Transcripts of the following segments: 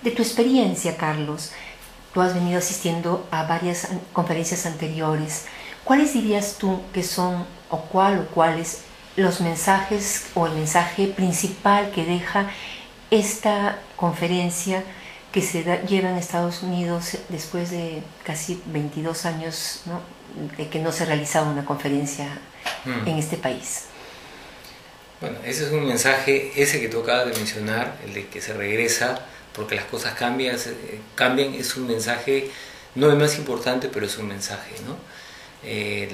De tu experiencia, Carlos, tú has venido asistiendo a varias conferencias anteriores. ¿Cuáles dirías tú que son, o cuáles, los mensajes o el mensaje principal que deja esta conferencia que lleva en Estados Unidos después de casi 22 años, ¿no?, de que no se realizaba una conferencia en este país? Bueno, ese es un mensaje, ese que tú acabas de mencionar, el de que se regresa porque las cosas cambian, es un mensaje, no el más importante, pero es un mensaje, ¿no?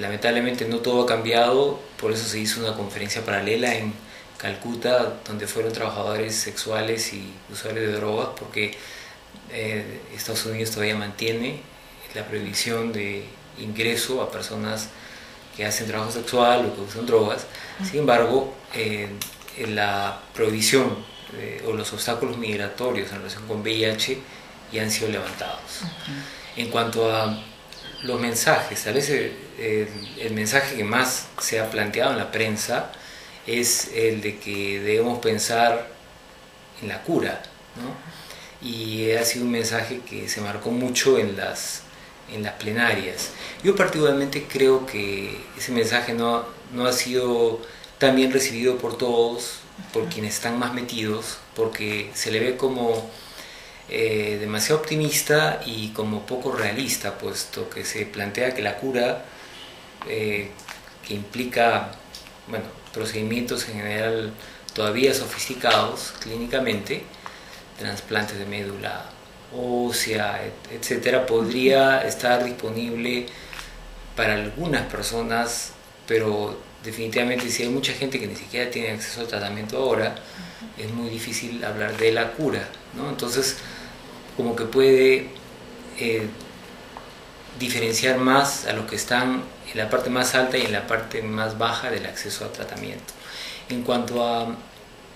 Lamentablemente no todo ha cambiado, por eso se hizo una conferencia paralela en Calcuta, donde fueron trabajadores sexuales y usuarios de drogas, porque Estados Unidos todavía mantiene la prohibición de ingreso a personas que hacen trabajo sexual o que usan drogas. Sin embargo, la prohibición o los obstáculos migratorios en relación con VIH ya han sido levantados. En cuanto a los mensajes, tal vez el mensaje que más se ha planteado en la prensa es el de que debemos pensar en la cura, ¿no? Y ha sido un mensaje que se marcó mucho en las plenarias. Yo particularmente creo que ese mensaje no ha sido tan bien recibido por todos, por quienes están más metidos, porque se le ve como demasiado optimista y como poco realista, puesto que se plantea que la cura, que implica, bueno, procedimientos en general todavía sofisticados clínicamente, trasplantes de médula ósea, etcétera, podría estar disponible para algunas personas, pero definitivamente si hay mucha gente que ni siquiera tiene acceso al tratamiento ahora, es muy difícil hablar de la cura, ¿no? Entonces, como que puede diferenciar más a los que están en la parte más alta y en la parte más baja del acceso al tratamiento. En cuanto a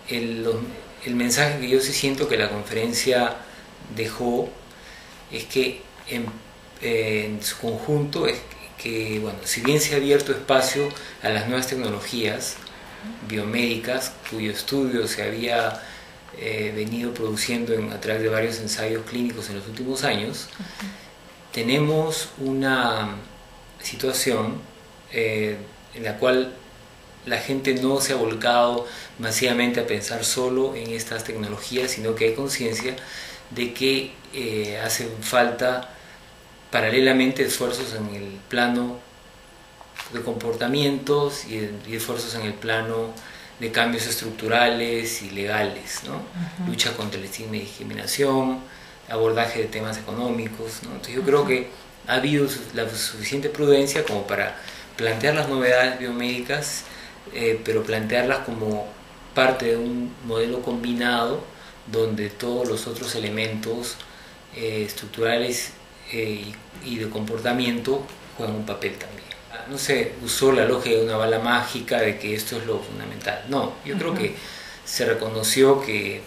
el mensaje que yo sí siento que la conferencia dejó, es que en su conjunto es que, bueno, si bien se ha abierto espacio a las nuevas tecnologías biomédicas, cuyo estudio se había venido produciendo a través de varios ensayos clínicos en los últimos años, tenemos una situación en la cual la gente no se ha volcado masivamente a pensar solo en estas tecnologías, sino que hay conciencia de que hacen falta paralelamente esfuerzos en el plano de comportamientos y esfuerzos en el plano de cambios estructurales y legales, ¿no? Lucha contra el estigma y discriminación, abordaje de temas económicos, ¿no? Entonces yo creo que ha habido la suficiente prudencia como para plantear las novedades biomédicas, pero plantearlas como parte de un modelo combinado donde todos los otros elementos estructurales y de comportamiento juegan un papel también. No se usó la lógica de una bala mágica de que esto es lo fundamental. No, yo creo que se reconoció que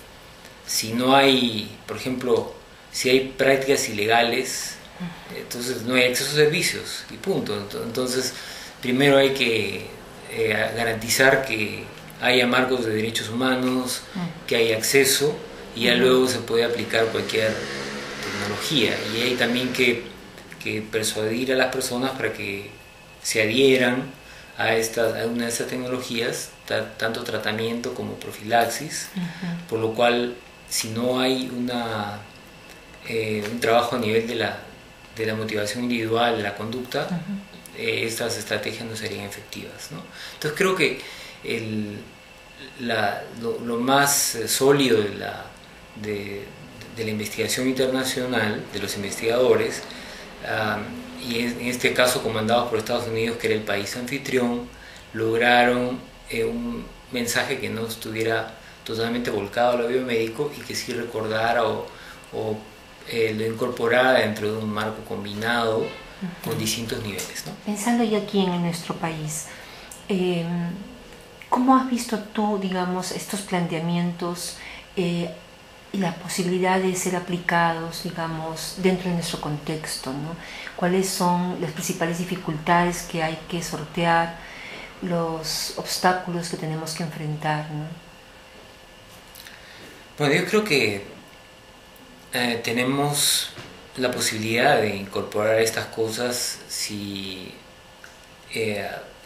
si no hay, por ejemplo, si hay prácticas ilegales, entonces no hay acceso a servicios y punto. Entonces, primero hay que garantizar que haya marcos de derechos humanos, que haya acceso, y ya luego se puede aplicar cualquier tecnología. Y hay también que persuadir a las personas para que se adhieran a una de estas tecnologías, tanto tratamiento como profilaxis, por lo cual si no hay un trabajo a nivel de la motivación individual, de la conducta, estas estrategias no serían efectivas, ¿no? Entonces creo que lo más sólido de la investigación internacional, de los investigadores, y en este caso comandados por Estados Unidos, que era el país anfitrión, lograron un mensaje que no estuviera totalmente volcado a lo biomédico y que sí recordara o lo incorporara dentro de un marco combinado con distintos niveles, ¿no? Pensando ya aquí en nuestro país, ¿cómo has visto tú, digamos, estos planteamientos y la posibilidad de ser aplicados, digamos, dentro de nuestro contexto, ¿no? ¿Cuáles son las principales dificultades que hay que sortear, los obstáculos que tenemos que enfrentar, ¿no? Bueno, yo creo que tenemos la posibilidad de incorporar estas cosas si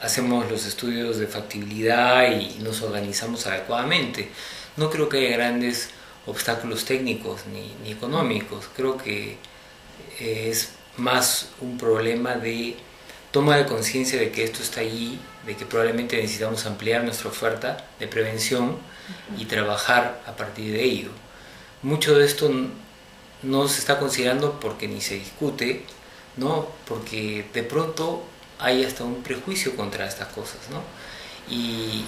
hacemos los estudios de factibilidad y nos organizamos adecuadamente. No creo que haya grandes obstáculos técnicos ni económicos. Creo que es más un problema de toma de conciencia de que esto está allí, de que probablemente necesitamos ampliar nuestra oferta de prevención y trabajar a partir de ello. Mucho de esto no se está considerando porque ni se discute, ¿no? Porque de pronto hay hasta un prejuicio contra estas cosas, ¿no? Y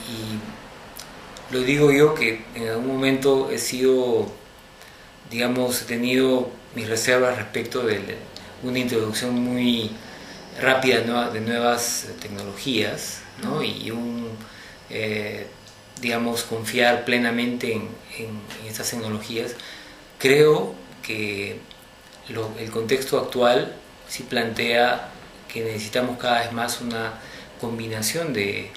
lo digo yo, que en algún momento he tenido mis reservas respecto de una introducción muy rápida de nuevas tecnologías, ¿no? Y confiar plenamente en estas tecnologías. Creo que el contexto actual sí plantea que necesitamos cada vez más una combinación de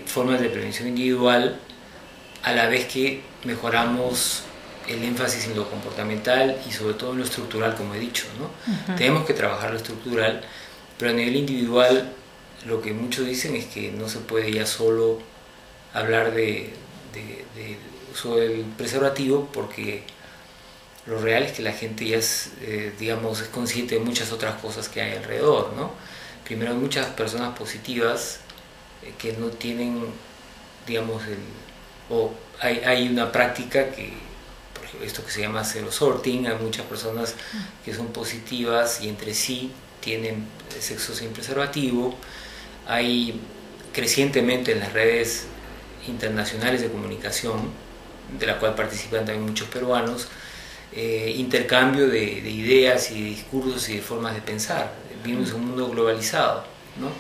formas de prevención individual, a la vez que mejoramos el énfasis en lo comportamental y sobre todo en lo estructural, como he dicho, ¿no? Tenemos que trabajar lo estructural, pero a nivel individual lo que muchos dicen es que no se puede ya solo hablar de uso del preservativo, porque lo real es que la gente ya es consciente de muchas otras cosas que hay alrededor, ¿no? Primero, hay muchas personas positivas que no tienen, hay una práctica que, por ejemplo, esto que se llama zero sorting. Hay muchas personas que son positivas y entre sí tienen sexo sin preservativo. Hay crecientemente en las redes internacionales de comunicación, de la cual participan también muchos peruanos, intercambio de ideas y de discursos y de formas de pensar. Vivimos en un mundo globalizado, ¿no?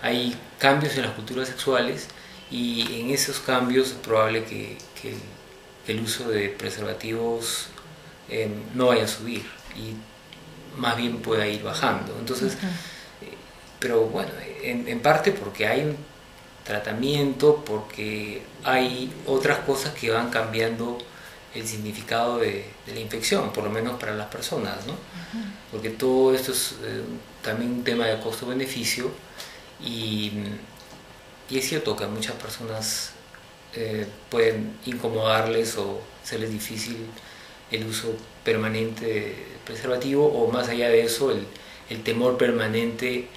Hay cambios en las culturas sexuales y en esos cambios es probable que el uso de preservativos no vaya a subir y más bien pueda ir bajando. Entonces, pero bueno, en parte porque hay un tratamiento, porque hay otras cosas que van cambiando el significado de la infección, por lo menos para las personas, ¿no? Porque todo esto es también un tema de costo-beneficio y es cierto que a muchas personas pueden incomodarles o serles difícil el uso permanente de preservativo, o más allá de eso el temor permanente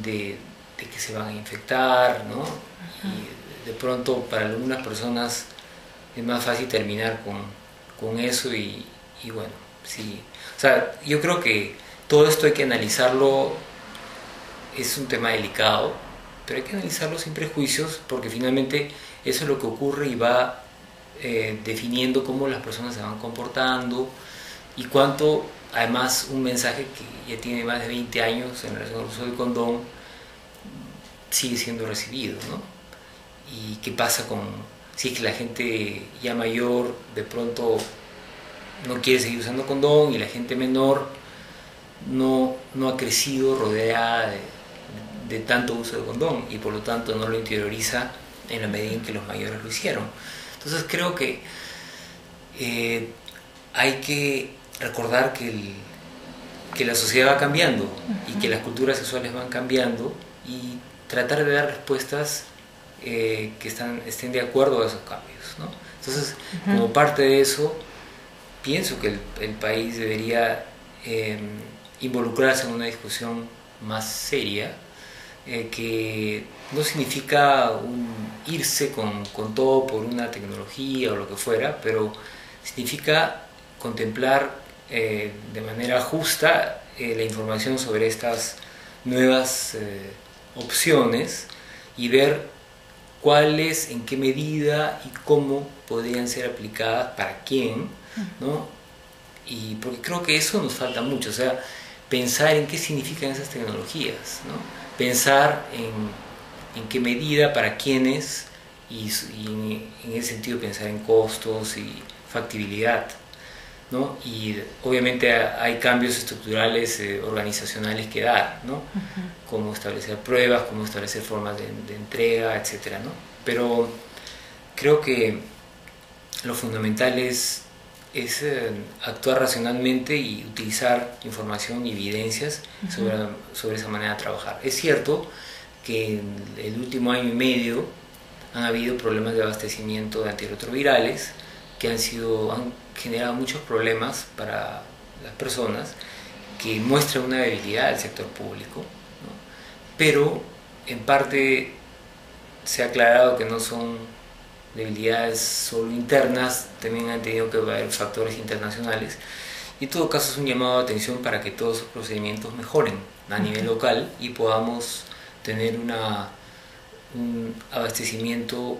de que se van a infectar, ¿no? Y de pronto para algunas personas es más fácil terminar con eso y bueno, sí. O sea, yo creo que todo esto hay que analizarlo, es un tema delicado, pero hay que analizarlo sin prejuicios, porque finalmente eso es lo que ocurre y va definiendo cómo las personas se van comportando y cuánto, además, un mensaje que ya tiene más de 20 años en relación al uso del condón sigue siendo recibido, ¿no? Y qué pasa si es que la gente ya mayor de pronto no quiere seguir usando condón y la gente menor no ha crecido rodeada de tanto uso de condón y por lo tanto no lo interioriza en la medida en que los mayores lo hicieron. Entonces creo que hay que recordar que la sociedad va cambiando y que las culturas sexuales van cambiando y tratar de dar respuestas que estén de acuerdo a esos cambios, ¿no? Entonces, como parte de eso, pienso que el país debería involucrarse en una discusión más seria, que no significa irse con todo por una tecnología o lo que fuera, pero significa contemplar de manera justa la información sobre estas nuevas opciones y ver cuáles, en qué medida y cómo podrían ser aplicadas para quién, ¿no? Y porque creo que eso nos falta mucho, o sea, pensar en qué significan esas tecnologías, ¿no? Pensar en qué medida, para quiénes, y en ese sentido pensar en costos y factibilidad, ¿no? Y obviamente hay cambios estructurales, organizacionales que dar, ¿no? Cómo establecer pruebas, cómo establecer formas de entrega, etcétera, ¿no? Pero creo que lo fundamental es es actuar racionalmente y utilizar información y evidencias sobre esa manera de trabajar. Es cierto que en el último año y medio han habido problemas de abastecimiento de antirretrovirales que han generado muchos problemas para las personas, que muestran una debilidad del sector público, ¿no? Pero en parte se ha aclarado que no son debilidades solo internas, también han tenido que haber factores internacionales. Y en todo caso es un llamado de atención para que todos esos procedimientos mejoren a nivel local y podamos tener un abastecimiento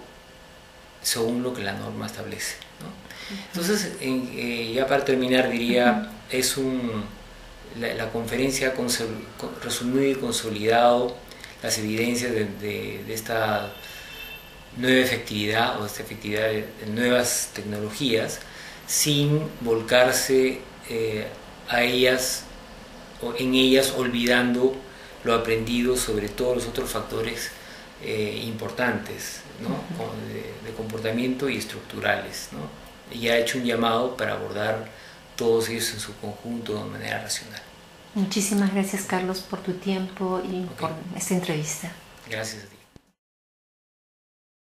según lo que la norma establece, ¿no? Entonces, ya para terminar diría, la conferencia ha resumido y consolidado las evidencias de esta nueva efectividad, o esta efectividad de nuevas tecnologías, sin volcarse a ellas o en ellas olvidando lo aprendido sobre todos los otros factores importantes, ¿no? de comportamiento y estructurales, ¿no? Y ha hecho un llamado para abordar todos ellos en su conjunto de manera racional. Muchísimas gracias, Carlos, por tu tiempo y por esta entrevista. Gracias a ti.